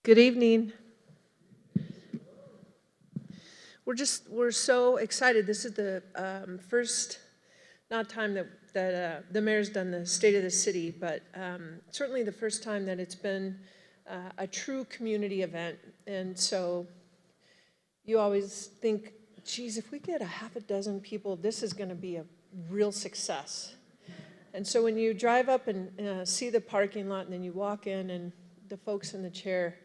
Good evening. We're so excited. This is the first, not time that the mayor's done the State of the City, but certainly the first time that it's been a true community event. And so you always think, geez, if we get a half a dozen people, this is going to be a real success. And so when you drive up and see the parking lot and then you walk in and the folks in the chair,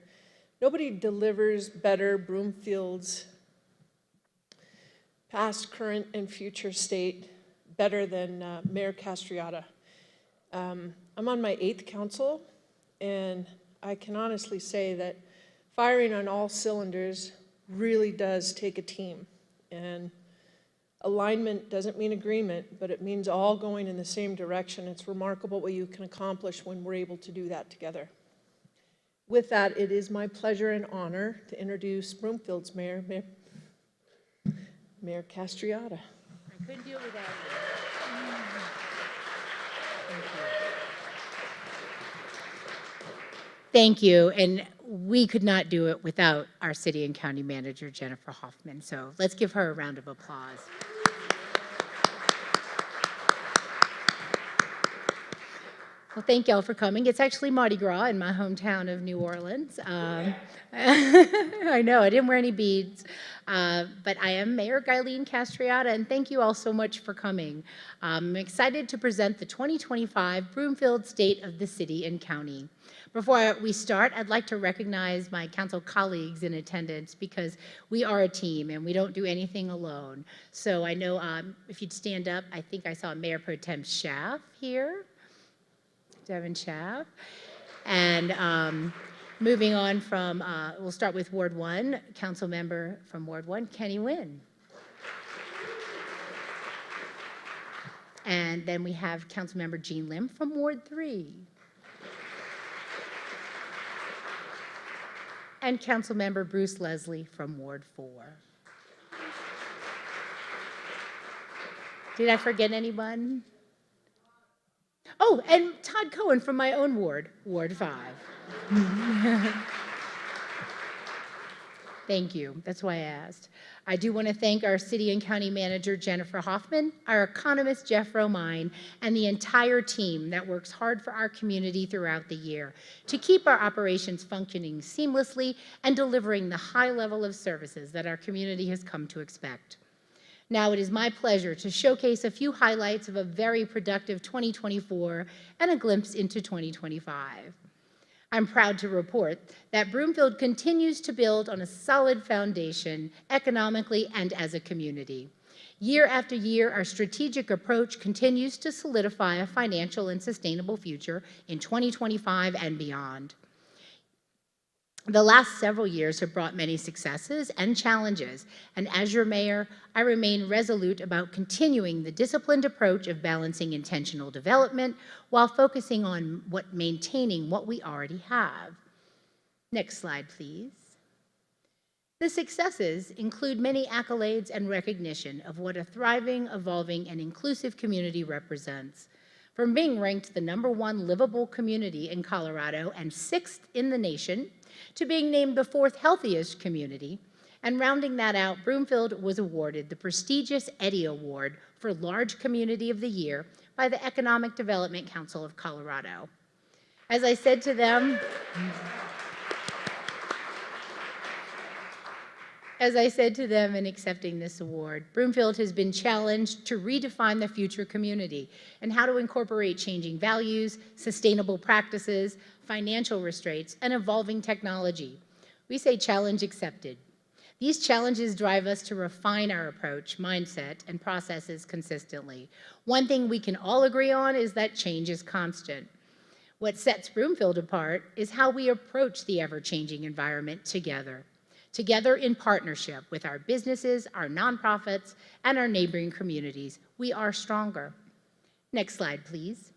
nobody delivers better Broomfield's past, current, and future state better than Mayor Castroitta. I'm on my 8th council, and I can honestly say that firing on all cylinders really does take a team. And alignment doesn't mean agreement, but it means all going in the same direction. It's remarkable what you can accomplish when we're able to do that together. With that, it is my pleasure and honor to introduce Broomfield's Mayor Castroitta. I couldn't do it without you. Thank you. And we could not do it without our city and county manager, Jennifer Hoffman. So let's give her a round of applause. Well, thank y'all for coming. It's actually Mardi Gras in my hometown of New Orleans. I know, I didn't wear any beads, but I am Mayor Guyleen Castroitta, and thank you all so much for coming. I'm excited to present the 2025 Broomfield State of the City and County. Before we start, I'd like to recognize my council colleagues in attendance because we are a team and we don't do anything alone. So I know if you'd stand up, I think I saw Mayor Pro Tem Schaaf here. Devin Schaaf. And moving on from, we'll start with Ward 1, Council Member from Ward 1, Kenny Nguyen. And then we have Council Member Jean Lim from Ward 3. And Council Member Bruce Leslie from Ward 4. Did I forget anyone? Oh, and Todd Cohen from my own ward, Ward 5. Thank you. That's why I asked. I do want to thank our city and county manager, Jennifer Hoffman, our economist, Jeff Romine, and the entire team that works hard for our community throughout the year to keep our operations functioning seamlessly and delivering the high level of services that our community has come to expect. Now it is my pleasure to showcase a few highlights of a very productive 2024 and a glimpse into 2025. I'm proud to report that Broomfield continues to build on a solid foundation economically and as a community. Year after year, our strategic approach continues to solidify a financial and sustainable future in 2025 and beyond. The last several years have brought many successes and challenges, and as your mayor, I remain resolute about continuing the disciplined approach of balancing intentional development while focusing on maintaining what we already have. Next slide, please. The successes include many accolades and recognition of what a thriving, evolving, and inclusive community represents. From being ranked the #1 livable community in Colorado and 6th in the nation, to being named the 4th healthiest community, and rounding that out, Broomfield was awarded the prestigious Eddie Award for Large Community of the Year by the Economic Development Council of Colorado. As I said to them in accepting this award, Broomfield has been challenged to redefine the future community and how to incorporate changing values, sustainable practices, financial restraints, and evolving technology. We say challenge accepted. These challenges drive us to refine our approach, mindset, and processes consistently. One thing we can all agree on is that change is constant. What sets Broomfield apart is how we approach the ever-changing environment together in partnership with our businesses, our nonprofits, and our neighboring communities. We are stronger. Next slide, please.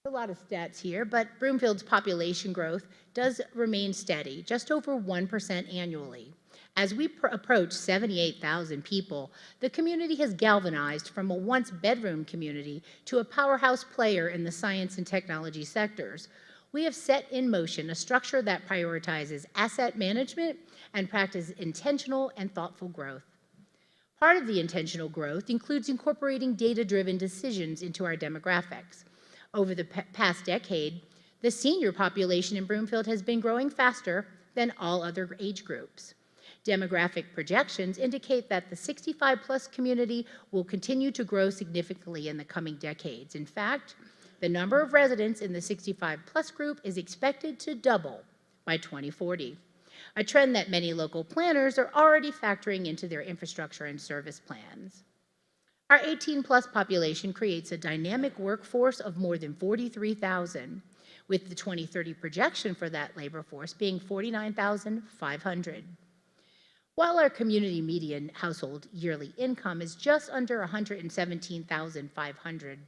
A lot of stats here, but Broomfield's population growth does remain steady, just over 1% annually. As we approach 78,000 people, the community has galvanized from a once bedroom community to a powerhouse player in the science and technology sectors. we have set in motion a structure that prioritizes asset management and practices intentional and thoughtful growth. Part of the intentional growth includes incorporating data-driven decisions into our demographics. Over the past decade, the senior population in Broomfield has been growing faster than all other age groups. Demographic projections indicate that the 65-plus community will continue to grow significantly in the coming decades. In fact, the number of residents in the 65-plus group is expected to double by 2040, a trend that many local planners are already factoring into their infrastructure and service plans. Our 18-plus population creates a dynamic workforce of more than 43,000, with the 2030 projection for that labor force being 49,500. While our community median household yearly income is just under 117,500,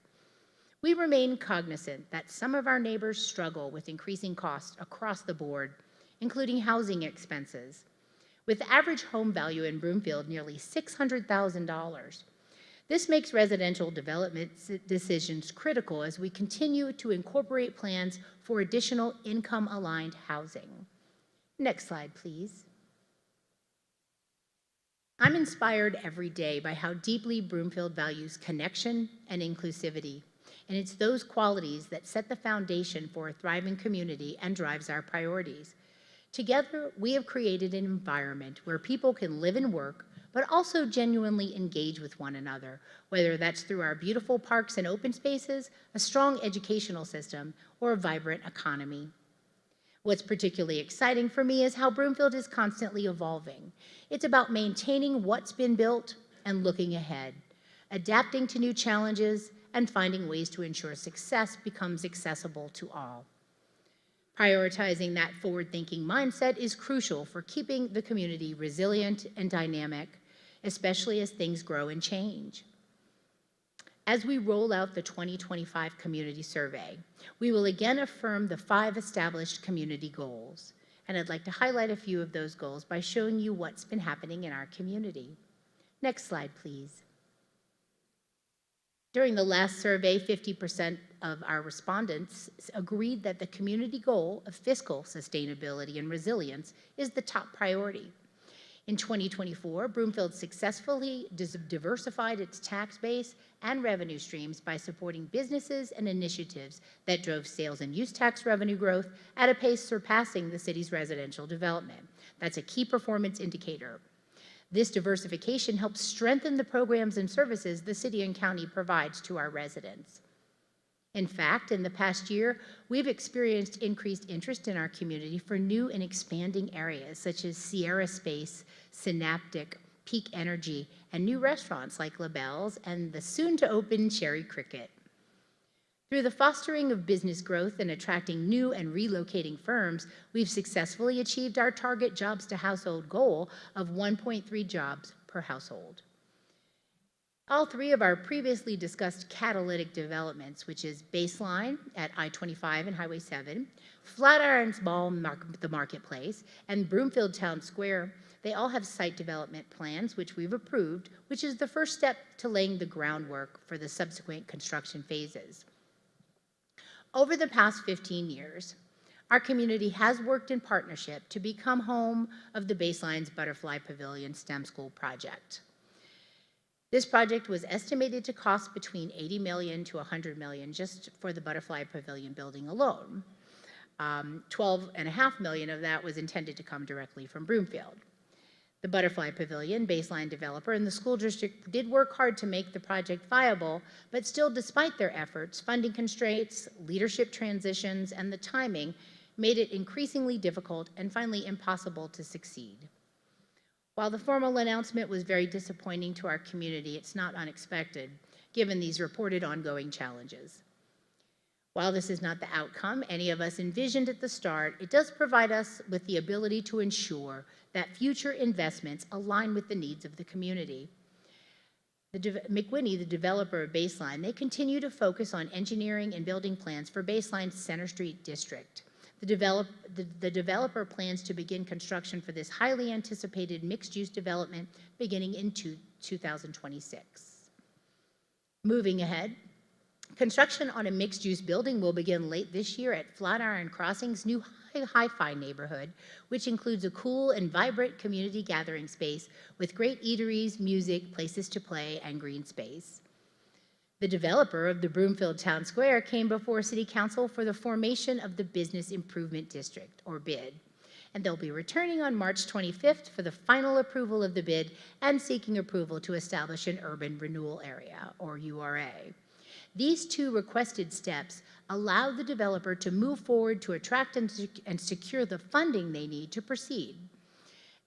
we remain cognizant that some of our neighbors struggle with increasing costs across the board, including housing expenses. With the average home value in Broomfield nearly $600,000, this makes residential development decisions critical as we continue to incorporate plans for additional income-aligned housing. Next slide, please. I'm inspired every day by how deeply Broomfield values connection and inclusivity, and it's those qualities that set the foundation for a thriving community and drives our priorities. Together, we have created an environment where people can live and work, but also genuinely engage with one another, whether that's through our beautiful parks and open spaces, a strong educational system, or a vibrant economy. What's particularly exciting for me is how Broomfield is constantly evolving. It's about maintaining what's been built and looking ahead, adapting to new challenges, and finding ways to ensure success becomes accessible to all. Prioritizing that forward-thinking mindset is crucial for keeping the community resilient and dynamic, especially as things grow and change. As we roll out the 2025 community survey, we will again affirm the 5 established community goals. And I'd like to highlight a few of those goals by showing you what's been happening in our community. Next slide, please. During the last survey, 50% of our respondents agreed that the community goal of fiscal sustainability and resilience is the top priority. In 2024, Broomfield successfully diversified its tax base and revenue streams by supporting businesses and initiatives that drove sales and use tax revenue growth at a pace surpassing the city's residential development. That's a key performance indicator. This diversification helps strengthen the programs and services the city and county provides to our residents. In fact, in the past year, we've experienced increased interest in our community for new and expanding areas such as Sierra Space, Synaptic, Peak Energy, and new restaurants like LaBelle's and the soon-to-open Cherry Cricket. Through the fostering of business growth and attracting new and relocating firms, we've successfully achieved our target jobs-to-household goal of 1.3 jobs per household. All 3 of our previously discussed catalytic developments, which is Baseline at I-25 and Highway 7, Flatirons Mall, the Marketplace, and Broomfield Town Square, they all have site development plans, which we've approved, which is the first step to laying the groundwork for the subsequent construction phases. Over the past 15 years, our community has worked in partnership to become home of the Baseline's Butterfly Pavilion STEM School project. This project was estimated to cost between $80 million to $100 million just for the Butterfly Pavilion building alone. $12.5 million of that was intended to come directly from Broomfield. The Butterfly Pavilion, Baseline developer, and the school district did work hard to make the project viable, but still, despite their efforts, funding constraints, leadership transitions, and the timing made it increasingly difficult and finally impossible to succeed. While the formal announcement was very disappointing to our community, it's not unexpected, given these reported ongoing challenges. While this is not the outcome any of us envisioned at the start, it does provide us with the ability to ensure that future investments align with the needs of the community. McWhinney, the developer of Baseline, they continue to focus on engineering and building plans for Baseline's Center Street district. The developer plans to begin construction for this highly anticipated mixed-use development beginning in 2026. Moving ahead, Construction on a mixed-use building will begin late this year at Flatiron Crossing's new hi-fi neighborhood, which includes a cool and vibrant community gathering space with great eateries, music, places to play, and green space. The developer of the Broomfield Town Square came before City Council for the formation of the Business Improvement District, or BID, and they'll be returning on March 25th for the final approval of the bid and seeking approval to establish an urban renewal area, or URA. These two requested steps allow the developer to move forward to attract and secure the funding they need to proceed.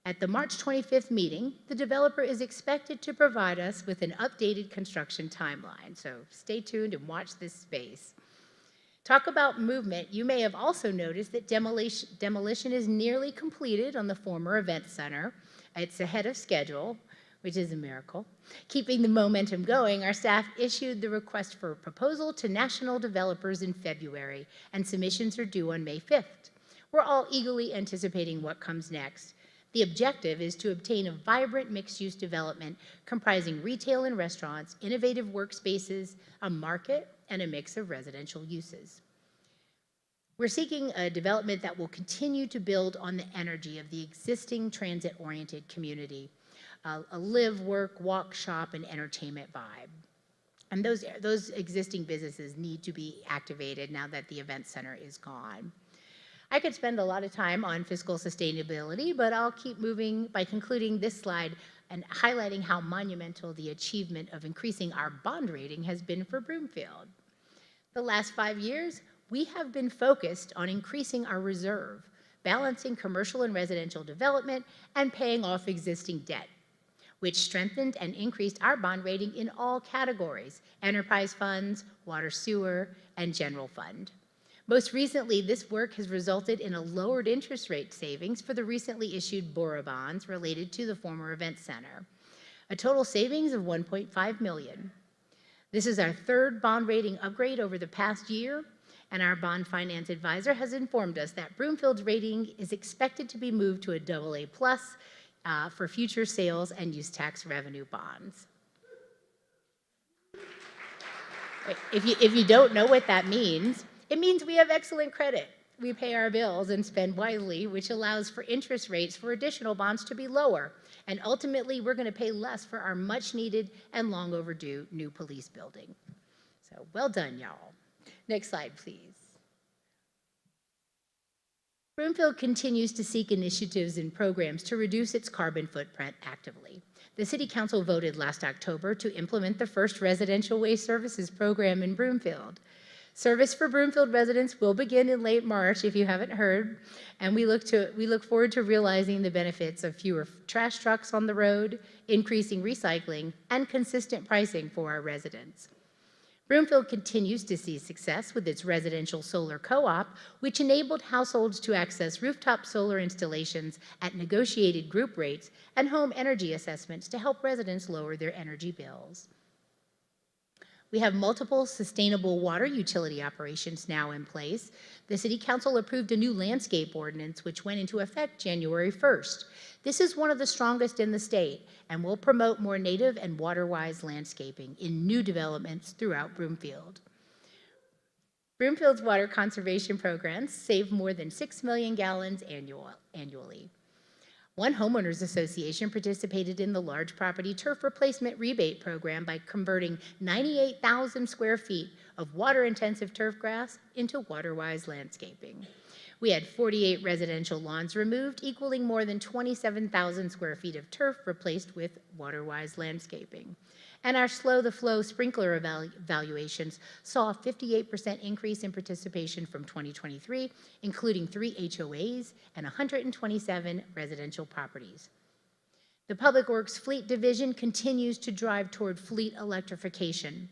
At the March 25th meeting, the developer is expected to provide us with an updated construction timeline, so stay tuned and watch this space. Talk about movement. You may have also noticed that demolition is nearly completed on the former event center. It's ahead of schedule, which is a miracle. Keeping the momentum going, our staff issued the request for a proposal to national developers in February, and submissions are due on May 5th. We're all eagerly anticipating what comes next. The objective is to obtain a vibrant mixed-use development comprising retail and restaurants, innovative workspaces, a market, and a mix of residential uses. We're seeking a development that will continue to build on the energy of the existing transit-oriented community, a live, work, walk, shop, and entertainment vibe. And those existing businesses need to be activated now that the event center is gone. I could spend a lot of time on fiscal sustainability, but I'll keep moving by concluding this slide and highlighting how monumental the achievement of increasing our bond rating has been for Broomfield. The last 5 years, we have been focused on increasing our reserve, balancing commercial and residential development, and paying off existing debt, which strengthened and increased our bond rating in all categories: enterprise funds, water sewer, and general fund. Most recently, this work has resulted in a lowered interest rate savings for the recently issued Bora bonds related to the former event center, a total savings of $1.5 million. This is our third bond rating upgrade over the past year, and our bond finance advisor has informed us that Broomfield's rating is expected to be moved to a AA+ for future sales and use tax revenue bonds. If you don't know what that means, it means we have excellent credit. We pay our bills and spend wisely, which allows for interest rates for additional bonds to be lower. And ultimately, we're going to pay less for our much needed and long overdue new police building. So well done, y'all. Next slide, please. Broomfield continues to seek initiatives and programs to reduce its carbon footprint actively. The City Council voted last October to implement the first residential waste services program in Broomfield. Service for Broomfield residents will begin in late March, if you haven't heard, and we look forward to realizing the benefits of fewer trash trucks on the road, increasing recycling, and consistent pricing for our residents. Broomfield continues to see success with its residential solar co-op, which enabled households to access rooftop solar installations at negotiated group rates and home energy assessments to help residents lower their energy bills. We have multiple sustainable water utility operations now in place. The City Council approved a new landscape ordinance which went into effect January 1st. This is one of the strongest in the state and will promote more native and water-wise landscaping in new developments throughout Broomfield. Broomfield's water conservation programs save more than 6 million gallons annually. One homeowners association participated in the large property turf replacement rebate program by converting 98,000 square feet of water-intensive turf grass into water-wise landscaping. We had 48 residential lawns removed, equaling more than 27,000 square feet of turf replaced with water-wise landscaping. And our Slow the Flow sprinkler evaluations saw a 58% increase in participation from 2023, including 3 HOAs and 127 residential properties. The Public Works Fleet Division continues to drive toward fleet electrification.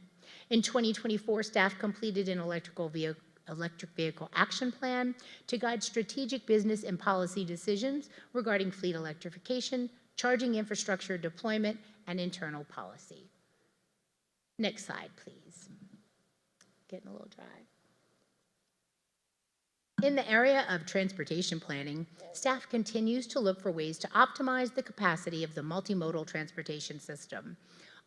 In 2024, staff completed an electric vehicle action plan to guide strategic business and policy decisions regarding fleet electrification, charging infrastructure deployment, and internal policy. Next slide, please. Getting a little dry. In the area of transportation planning, staff continues to look for ways to optimize the capacity of the multimodal transportation system.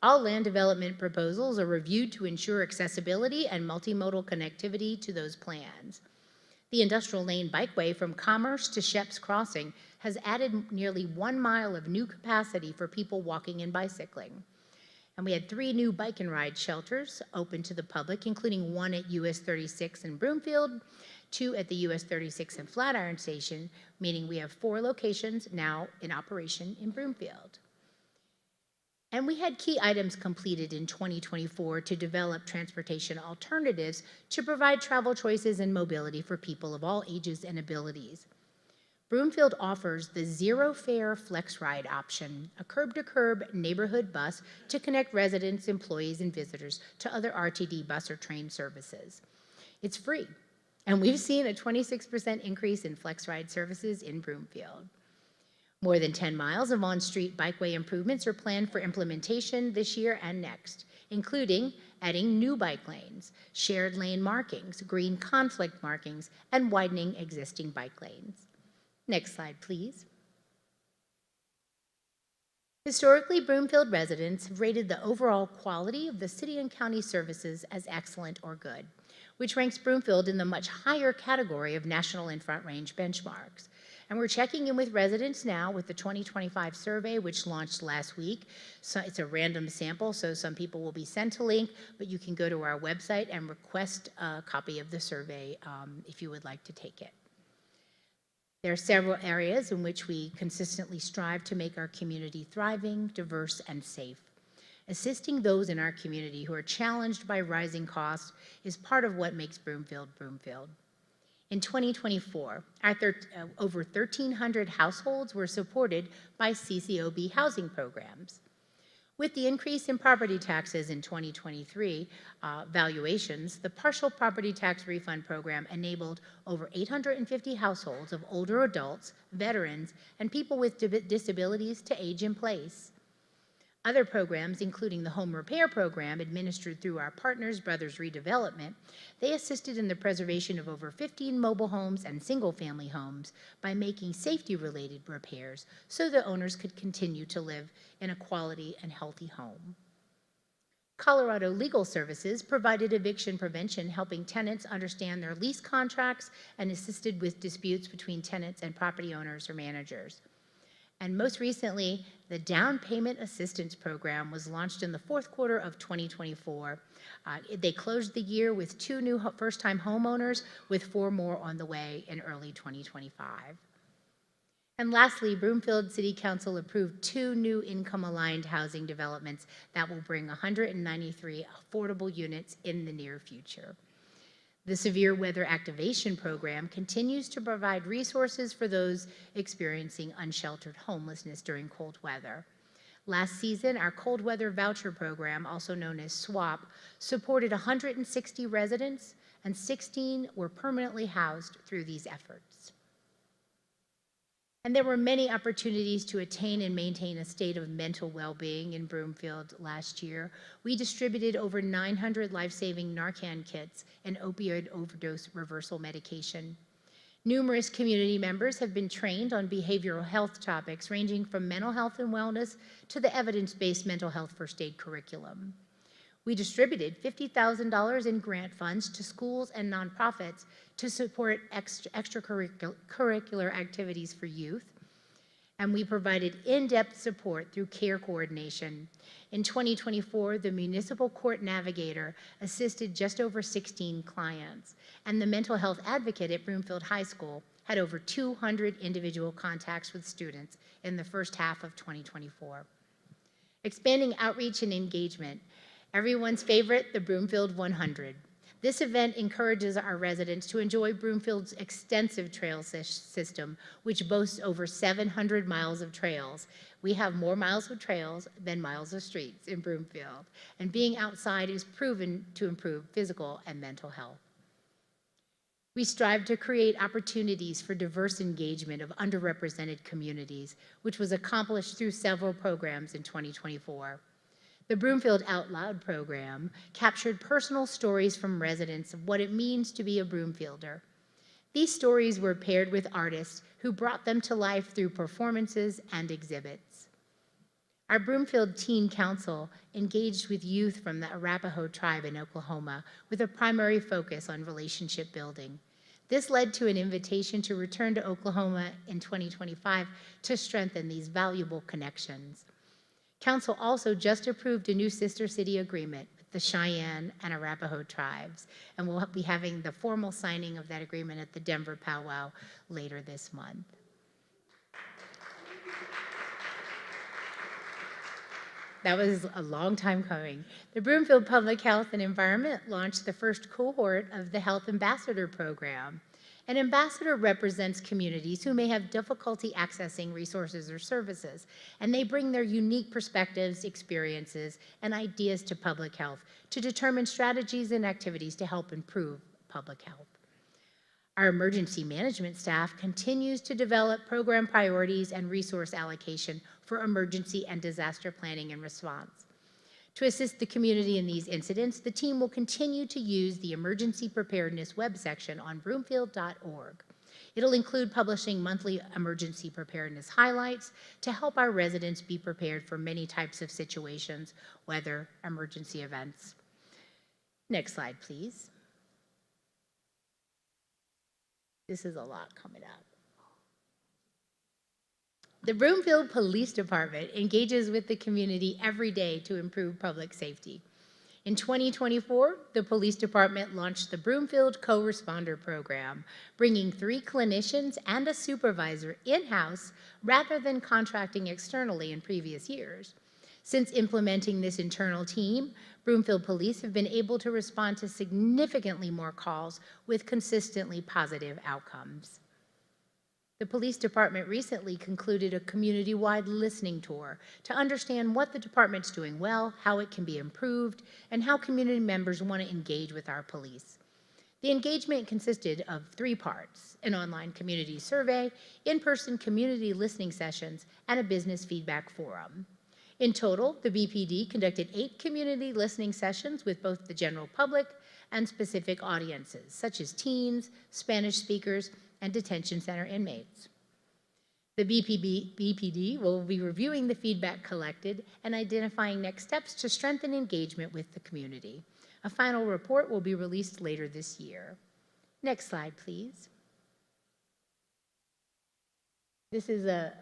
All land development proposals are reviewed to ensure accessibility and multimodal connectivity to those plans. The industrial lane bikeway from Commerce to Sheps Crossing has added nearly 1 mile of new capacity for people walking and bicycling. And we had 3 new bike and ride shelters open to the public, including 1 at US 36 in Broomfield, 2 at the US 36 and Flatiron Station, meaning we have 4 locations now in operation in Broomfield. And we had key items completed in 2024 to develop transportation alternatives to provide travel choices and mobility for people of all ages and abilities. Broomfield offers the Zero Fare Flex Ride option, a curb-to-curb neighborhood bus to connect residents, employees, and visitors to other RTD bus or train services. It's free, and we've seen a 26% increase in Flex Ride services in Broomfield. More than 10 miles of on-street bikeway improvements are planned for implementation this year and next, including adding new bike lanes, shared lane markings, green conflict markings, and widening existing bike lanes. Next slide, please. Historically, Broomfield residents have rated the overall quality of the city and county services as excellent or good, which ranks Broomfield in the much higher category of national and Front Range benchmarks. And we're checking in with residents now with the 2025 survey, which launched last week. So it's a random sample, so some people will be sent a link, but you can go to our website and request a copy of the survey if you would like to take it. There are several areas in which we consistently strive to make our community thriving, diverse, and safe. Assisting those in our community who are challenged by rising costs is part of what makes Broomfield Broomfield. In 2024, over 1,300 households were supported by CCOB housing programs. With the increase in property taxes in 2023 valuations, the partial property tax refund program enabled over 850 households of older adults, veterans, and people with disabilities to age in place. Other programs, including the home repair program administered through our partners, Brothers Redevelopment, they assisted in the preservation of over 15 mobile homes and single-family homes by making safety-related repairs so the owners could continue to live in a quality and healthy home. Colorado Legal Services provided eviction prevention, helping tenants understand their lease contracts and assisted with disputes between tenants and property owners or managers. And most recently, the Down Payment Assistance Program was launched in the fourth quarter of 2024. They closed the year with 2 new first-time homeowners, with 4 more on the way in early 2025. And lastly, Broomfield City Council approved 2 new income-aligned housing developments that will bring 193 affordable units in the near future. The Severe Weather Activation Program continues to provide resources for those experiencing unsheltered homelessness during cold weather. Last season, our Cold Weather Voucher Program, also known as SWAP, supported 160 residents, and 16 were permanently housed through these efforts. And there were many opportunities to attain and maintain a state of mental well-being in Broomfield last year. We distributed over 900 life-saving Narcan kits and opioid overdose reversal medication. Numerous community members have been trained on behavioral health topics ranging from mental health and wellness to the evidence-based mental health first aid curriculum. We distributed $50,000 in grant funds to schools and nonprofits to support extracurricular activities for youth. And we provided in-depth support through care coordination. In 2024, the Municipal Court Navigator assisted just over 16 clients, and the mental health advocate at Broomfield High School had over 200 individual contacts with students in the first half of 2024. Expanding outreach and engagement. Everyone's favorite, the Broomfield 100. This event encourages our residents to enjoy Broomfield's extensive trail system, which boasts over 700 miles of trails. We have more miles of trails than miles of streets in Broomfield, and being outside is proven to improve physical and mental health. We strive to create opportunities for diverse engagement of underrepresented communities, which was accomplished through several programs in 2024. The Broomfield Out Loud program captured personal stories from residents of what it means to be a Broomfielder. These stories were paired with artists who brought them to life through performances and exhibits. Our Broomfield Teen Council engaged with youth from the Arapaho tribe in Oklahoma with a primary focus on relationship building. This led to an invitation to return to Oklahoma in 2025 to strengthen these valuable connections. Council also just approved a new sister city agreement with the Cheyenne and Arapaho tribes, and we'll be having the formal signing of that agreement at the Denver powwow later this month. That was a long time coming. The Broomfield Public Health and Environment launched the first cohort of the Health Ambassador Program. An ambassador represents communities who may have difficulty accessing resources or services, and they bring their unique perspectives, experiences, and ideas to public health to determine strategies and activities to help improve public health. Our emergency management staff continues to develop program priorities and resource allocation for emergency and disaster planning and response. To assist the community in these incidents, the team will continue to use the emergency preparedness web section on broomfield.org. It'll include publishing monthly emergency preparedness highlights to help our residents be prepared for many types of situations, weather, emergency events. Next slide, please. This is a lot coming up. The Broomfield Police Department engages with the community every day to improve public safety. In 2024, the police department launched the Broomfield Co-Responder Program, bringing 3 clinicians and a supervisor in-house rather than contracting externally in previous years. Since implementing this internal team, Broomfield Police have been able to respond to significantly more calls with consistently positive outcomes. The police department recently concluded a community-wide listening tour to understand what the department's doing well, how it can be improved, and how community members want to engage with our police. The engagement consisted of 3 parts: an online community survey, in-person community listening sessions, and a business feedback forum. In total, the BPD conducted 8 community listening sessions with both the general public and specific audiences, such as teens, Spanish speakers, and detention center inmates. The BPD will be reviewing the feedback collected and identifying next steps to strengthen engagement with the community. A final report will be released later this year. Next slide, please. This is a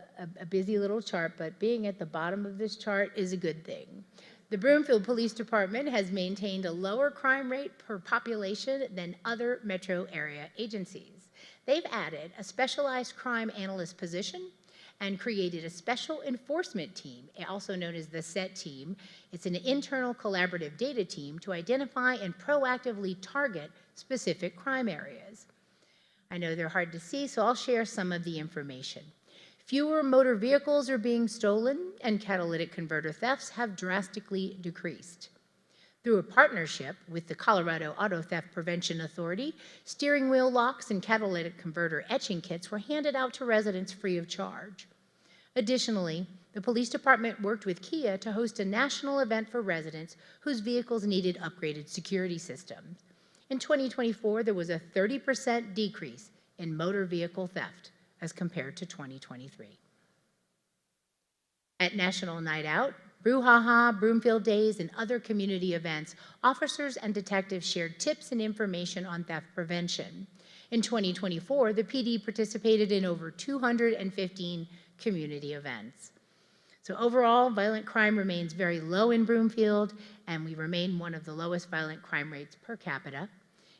busy little chart, but being at the bottom of this chart is a good thing. The Broomfield Police Department has maintained a lower crime rate per population than other metro area agencies. They've added a specialized crime analyst position and created a special enforcement team, also known as the SET team. It's an internal collaborative data team to identify and proactively target specific crime areas. I know they're hard to see, so I'll share some of the information. Fewer motor vehicles are being stolen, and catalytic converter thefts have drastically decreased. Through a partnership with the Colorado Auto Theft Prevention Authority, steering wheel locks and catalytic converter etching kits were handed out to residents free of charge. Additionally, the police department worked with Kia to host a national event for residents whose vehicles needed upgraded security systems. In 2024, there was a 30% decrease in motor vehicle theft as compared to 2023. At National Night Out, Brouhaha, Broomfield Days, and other community events, officers and detectives shared tips and information on theft prevention. In 2024, the PD participated in over 215 community events. So overall, violent crime remains very low in Broomfield, and we remain one of the lowest violent crime rates per capita.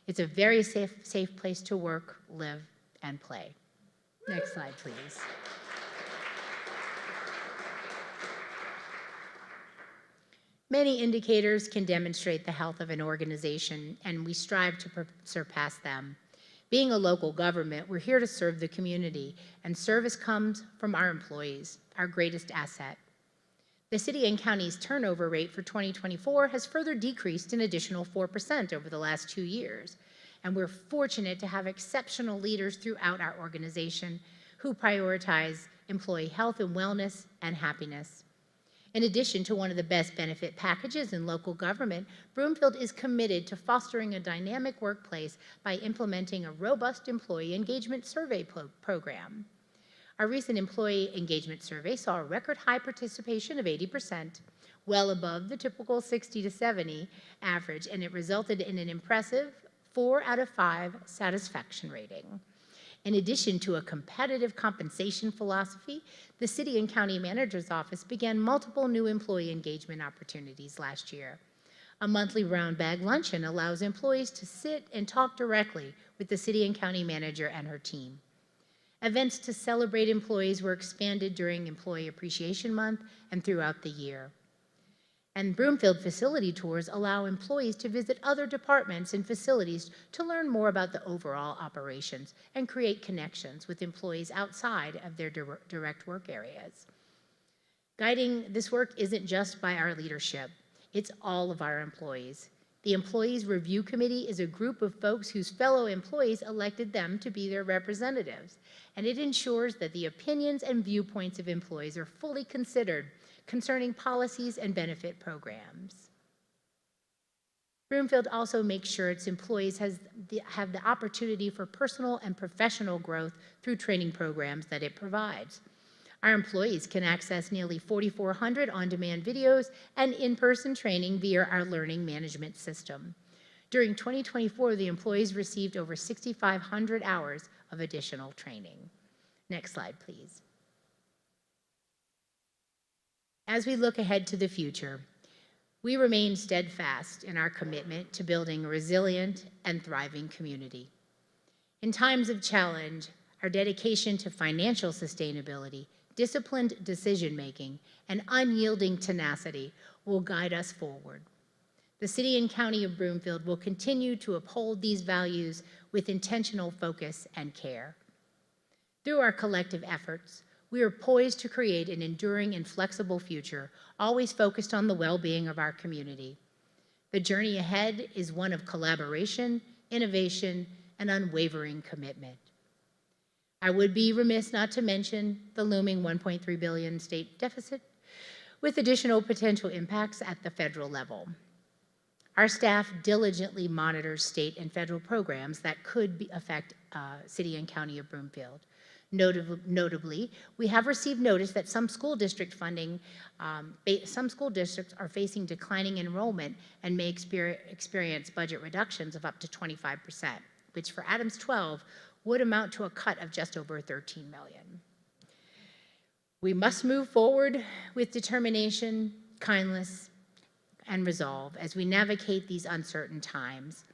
It's a very safe place to work, live, and play. Next slide, please. Many indicators can demonstrate the health of an organization, and we strive to surpass them. Being a local government, we're here to serve the community, and service comes from our employees, our greatest asset. The city and county's turnover rate for 2024 has further decreased an additional 4% over the last 2 years, and we're fortunate to have exceptional leaders throughout our organization who prioritize employee health and wellness and happiness. In addition to one of the best benefit packages in local government, Broomfield is committed to fostering a dynamic workplace by implementing a robust employee engagement survey program. Our recent employee engagement survey saw a record high participation of 80%, well above the typical 60 to 70 average, and it resulted in an impressive 4 out of 5 satisfaction rating. In addition to a competitive compensation philosophy, the City and County Manager's Office began multiple new employee engagement opportunities last year. A monthly round bag luncheon allows employees to sit and talk directly with the City and County Manager and her team. Events to celebrate employees were expanded during Employee Appreciation Month and throughout the year. And Broomfield facility tours allow employees to visit other departments and facilities to learn more about the overall operations and create connections with employees outside of their direct work areas. Guiding this work isn't just by our leadership, it's all of our employees. The Employees Review Committee is a group of folks whose fellow employees elected them to be their representatives, and it ensures that the opinions and viewpoints of employees are fully considered concerning policies and benefit programs. Broomfield also makes sure its employees have the opportunity for personal and professional growth through training programs that it provides. Our employees can access nearly 4,400 on-demand videos and in-person training via our learning management system. During 2024, the employees received over 6,500 hours of additional training. Next slide, please. As we look ahead to the future, we remain steadfast in our commitment to building a resilient and thriving community. In times of challenge, our dedication to financial sustainability, disciplined decision-making, and unyielding tenacity will guide us forward. The City and County of Broomfield will continue to uphold these values with intentional focus and care. Through our collective efforts, we are poised to create an enduring and flexible future, always focused on the well-being of our community. The journey ahead is one of collaboration, innovation, and unwavering commitment. I would be remiss not to mention the looming $1.3 billion state deficit, with additional potential impacts at the federal level. Our staff diligently monitors state and federal programs that could affect City and County of Broomfield. Notably, we have received notice that some school district funding, some school districts are facing declining enrollment and may experience budget reductions of up to 25%, which for Adams 12 would amount to a cut of just over $13 million. We must move forward with determination, kindness, and resolve as we navigate these uncertain times.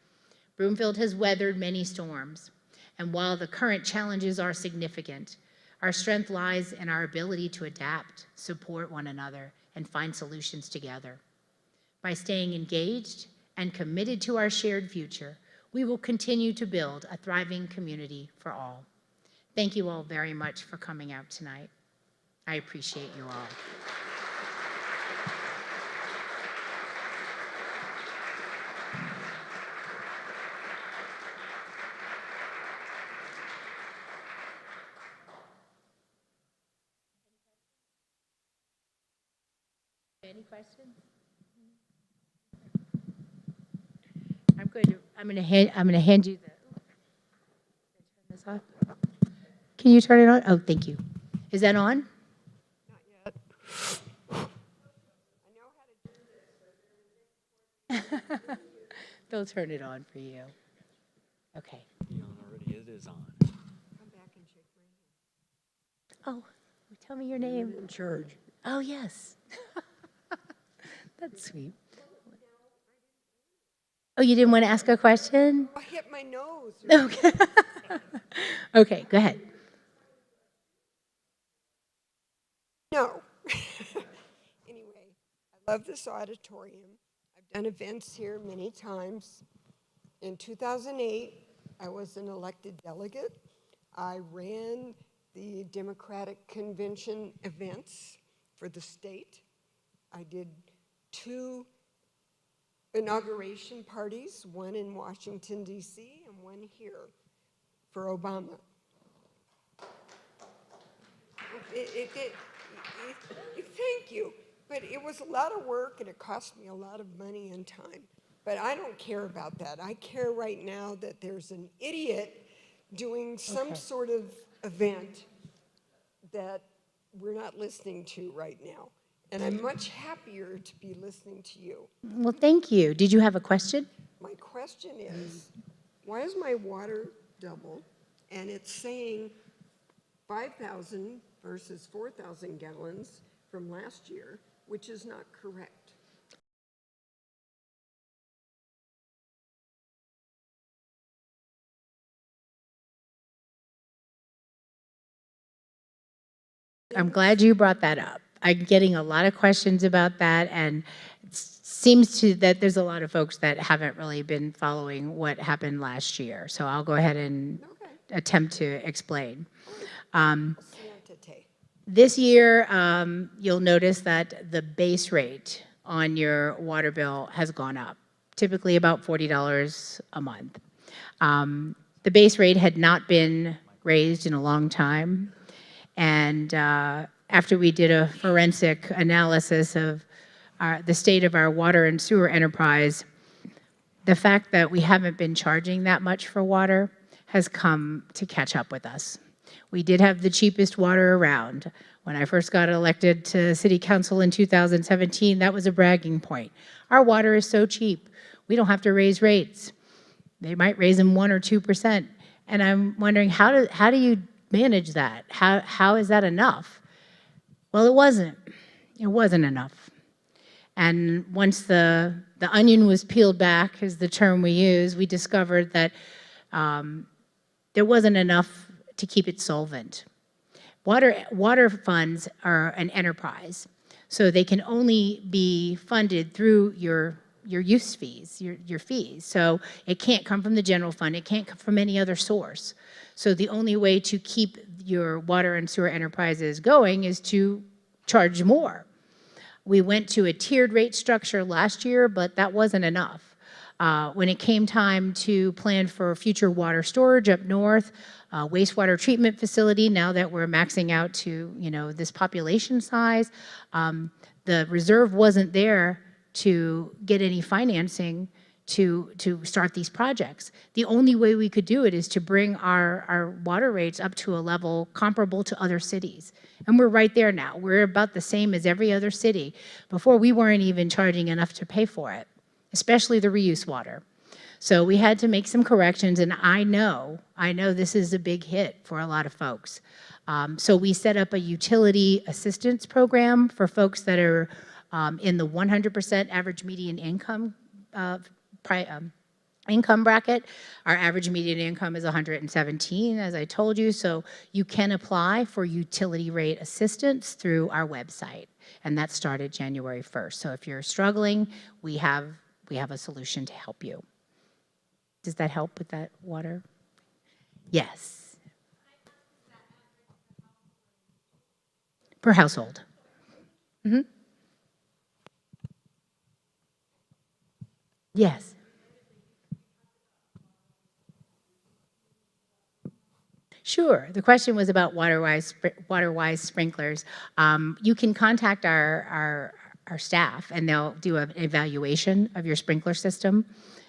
Broomfield has weathered many storms, and while the current challenges are significant, our strength lies in our ability to adapt, support one another, and find solutions together. By staying engaged and committed to our shared future, we will continue to build a thriving community for all. Thank you all very much for coming out tonight. I appreciate you all. Any questions? I'm going to hand you the. Turn this off. Can you turn it on? Oh, thank you. Is that on? Not yet. I know how to do this. They'll turn it on for you. Okay. Already, it is on. Come back and shake my hand. Oh, tell me your name. I'm in charge. Oh, yes. That's sweet. Oh, you didn't want to ask a question? I hit my nose. Okay. Okay, go ahead. No. Anyway, I love this auditorium. I've done events here many times. In 2008, I was an elected delegate. I ran the Democratic Convention events for the state. I did 2 inauguration parties, one in Washington, D.C., and one here for Obama. Thank you. But it was a lot of work, and it cost me a lot of money and time. But I don't care about that. I care right now that there's an idiot doing some sort of event that we're not listening to right now. And I'm much happier to be listening to you. Well, thank you. Did you have a question? My question is, why is my water double? And it's saying 5,000 versus 4,000 gallons from last year, which is not correct. I'm glad you brought that up. I'm getting a lot of questions about that, and it seems that there's a lot of folks that haven't really been following what happened last year. So I'll go ahead and attempt to explain. This year, you'll notice that the base rate on your water bill has gone up, typically about $40 a month. The base rate had not been raised in a long time. And after we did a forensic analysis of the state of our water and sewer enterprise, the fact that we haven't been charging that much for water has come to catch up with us. We did have the cheapest water around. When I first got elected to City Council in 2017, that was a bragging point. Our water is so cheap, we don't have to raise rates. They might raise them 1 or 2%. And I'm wondering, how do you manage that? How is that enough? Well, it wasn't. It wasn't enough. And once the onion was peeled back, is the term we use, we discovered that there wasn't enough to keep it solvent. Water funds are an enterprise, so they can only be funded through your use fees, your fees. So it can't come from the general fund. It can't come from any other source. So the only way to keep your water and sewer enterprises going is to charge more. We went to a tiered rate structure last year, but that wasn't enough. When it came time to plan for future water storage up north, wastewater treatment facility, now that we're maxing out to this population size, the reserve wasn't there to get any financing to start these projects. The only way we could do it is to bring our water rates up to a level comparable to other cities. And we're right there now. We're about the same as every other city. Before, we weren't even charging enough to pay for it, especially the reuse water. So we had to make some corrections, and I know this is a big hit for a lot of folks. So we set up a utility assistance program for folks that are in the 100% average median income income bracket. Our average median income is 117, as I told you, so you can apply for utility rate assistance through our website, and that started January 1st. So if you're struggling, we have a solution to help you. Does that help with that water? Yes. Per household. Mm-hmm. Yes. Sure. The question was about water-wise sprinklers. You can contact our staff, and they'll do an evaluation of your sprinkler system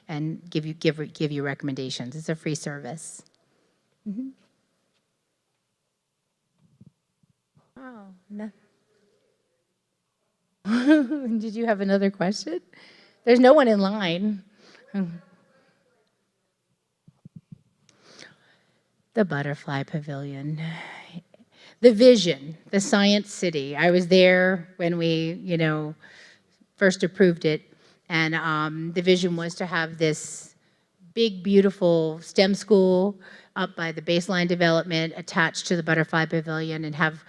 and give you recommendations. It's a free service. Mm-hmm. Oh, no. Did you have another question? There's no one in line. The Butterfly Pavilion. The vision, the Science City. I was there when we, first approved it. And the vision was to have this big, beautiful STEM school up by the baseline development attached to the Butterfly Pavilion and have,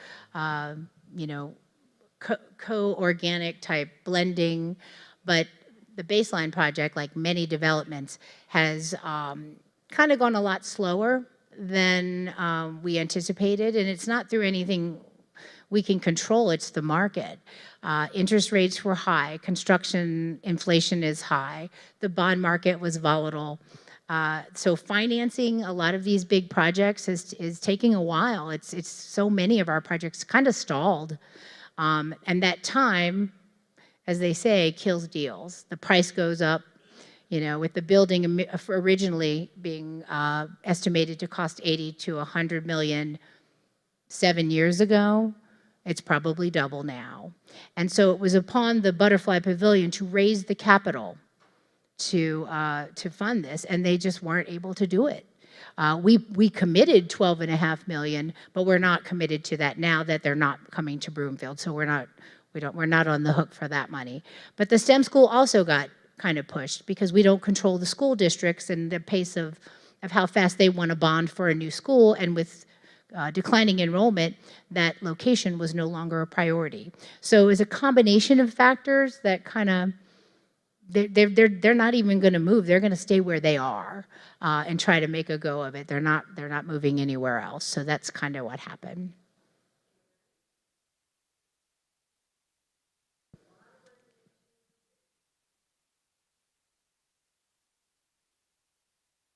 co-organic type blending. But the baseline project, like many developments, has kind of gone a lot slower than we anticipated, and it's not through anything we can control, it's the market. Interest rates were high, construction inflation is high, the bond market was volatile. So financing a lot of these big projects is taking a while. It's so many of our projects kind of stalled. And that time, as they say, kills deals. The price goes up. With the building originally being estimated to cost $80 to $100 million, 7 years ago. It's probably double now. And so it was upon the Butterfly Pavilion to raise the capital to fund this, and they just weren't able to do it. We committed $12.5 million, but we're not committed to that now that they're not coming to Broomfield. So we're not on the hook for that money. But the STEM school also got kind of pushed because we don't control the school districts and the pace of how fast they want to bond for a new school, and with declining enrollment, that location was no longer a priority. So it was a combination of factors that kind of, they're not even going to move. They're going to stay where they are and try to make a go of it. They're not moving anywhere else. So that's kind of what happened.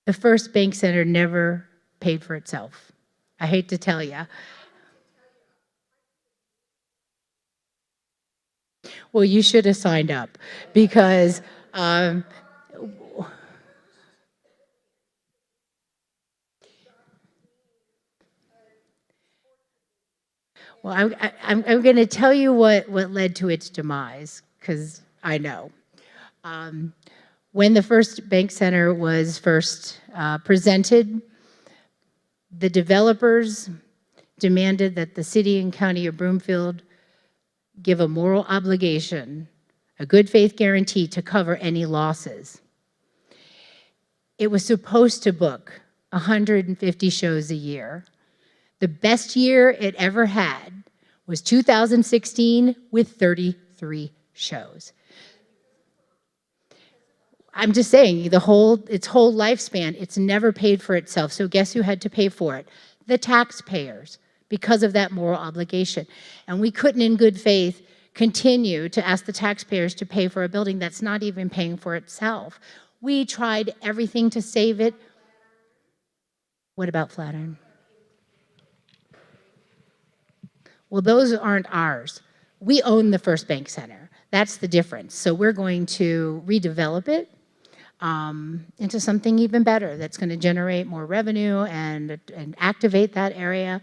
The first bank center never paid for itself. I hate to tell you. Well, you should have signed up because well, I'm going to tell you what led to its demise, because I know. When the first bank center was first presented, the developers demanded that the city and county of Broomfield give a moral obligation, a good faith guarantee to cover any losses. It was supposed to book 150 shows a year. The best year it ever had was 2016 with 33 shows. I'm just saying, its whole lifespan, it's never paid for itself. So guess who had to pay for it? The taxpayers, because of that moral obligation. And we couldn't, in good faith, continue to ask the taxpayers to pay for a building that's not even paying for itself. We tried everything to save it. What about Flatiron? Well, those aren't ours. We own the first bank center. That's the difference. So we're going to redevelop it into something even better that's going to generate more revenue and activate that area.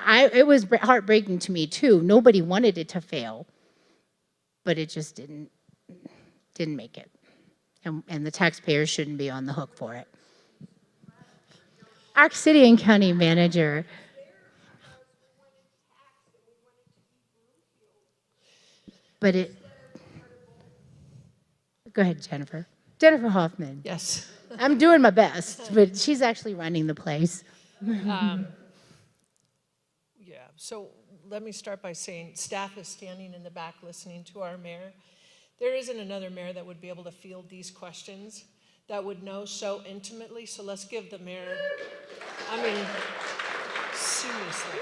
It was heartbreaking to me too. Nobody wanted it to fail, but it just didn't make it. And the taxpayers shouldn't be on the hook for it. Our city and county manager. But go ahead, Jennifer. Jennifer Hoffman. Yes. I'm doing my best, but she's actually running the place. Yeah, so let me start by saying staff is standing in the back listening to our mayor. There isn't another mayor that would be able to field these questions, that would know so intimately, so let's give the mayor, I mean, seriously.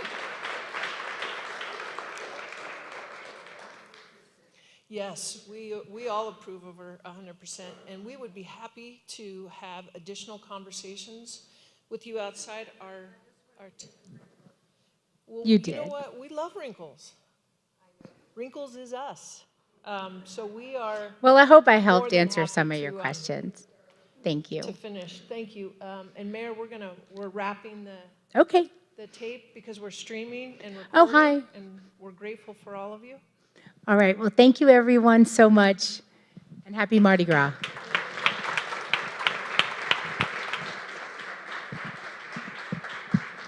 Yes, we all approve over 100%, and we would be happy to have additional conversations with you outside our well, You did. You know what? We love Wrinkles. Wrinkles is us. So we are. Well, I hope I more helped than answer happy some of your to, questions. Thank you. To finish, thank you. And Mayor, we're wrapping Okay. the tape because we're streaming and recording. Oh, hi. And we're grateful for all of you. All right. Well, thank you everyone so much, and happy Mardi Gras.